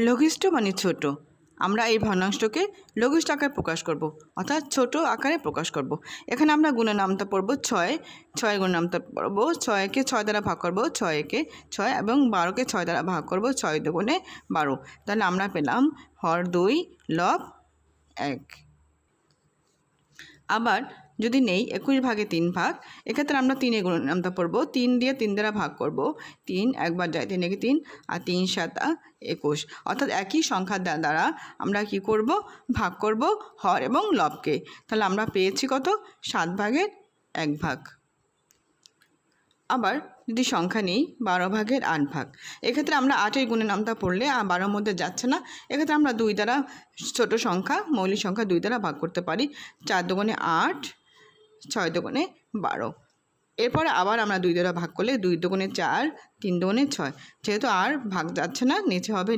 লঘিষ্ঠ মানে ছোট। আমরা এই ভগ্নাংশকে লঘিষ্ঠ আকারে প্রকাশ করব, অর্থাৎ ছোট আকারে প্রকাশ করব। এখানে আমরা গুণের নামতা পড়ব 6, 6 গুণের নামতা পড়ব 6কে 6 দ্বারা ভাগ করব, 6কে 6 এবং 12কে 6 দ্বারা ভাগ করব, 6 দুগুণে 12। তাহলে আমরা পেলাম হর 2 লব 1। আবার যদি নেই 21 ভাগে 3 ভাগ, এক্ষেত্রে আমরা 3 গুণের নামতা পড়ব, 3 দিয়ে 3 দ্বারা ভাগ করব, 3 একবার যায় 3 একে 3 আর 3 7 21। অর্থাৎ একই সংখ্যা দ্বারা আমরা কি করব, ভাগ করব হর এবং লবকে। তাহলে আমরা পেয়েছি কত, 7 ভাগের 1 ভাগ। আবার যদি সংখ্যা নেই 12 ভাগের 8 ভাগ, এক্ষেত্রে আমরা 8 গুণের নামতা পড়লে 12 মধ্যে যাচ্ছে না, এক্ষেত্রে আমরা 2 দ্বারা ছোট সংখ্যা মৌলিক সংখ্যা 2 দ্বারা ভাগ করতে পারি। 4 দুগুণে 8, 6 দুগুণে 12। এরপরে আবার আমরা 2 দ্বারা ভাগ করলে 2 দুগুণে 4, 3 দুগুণে 6। যেহেতু আর ভাগ যাচ্ছে না, নিচে হবে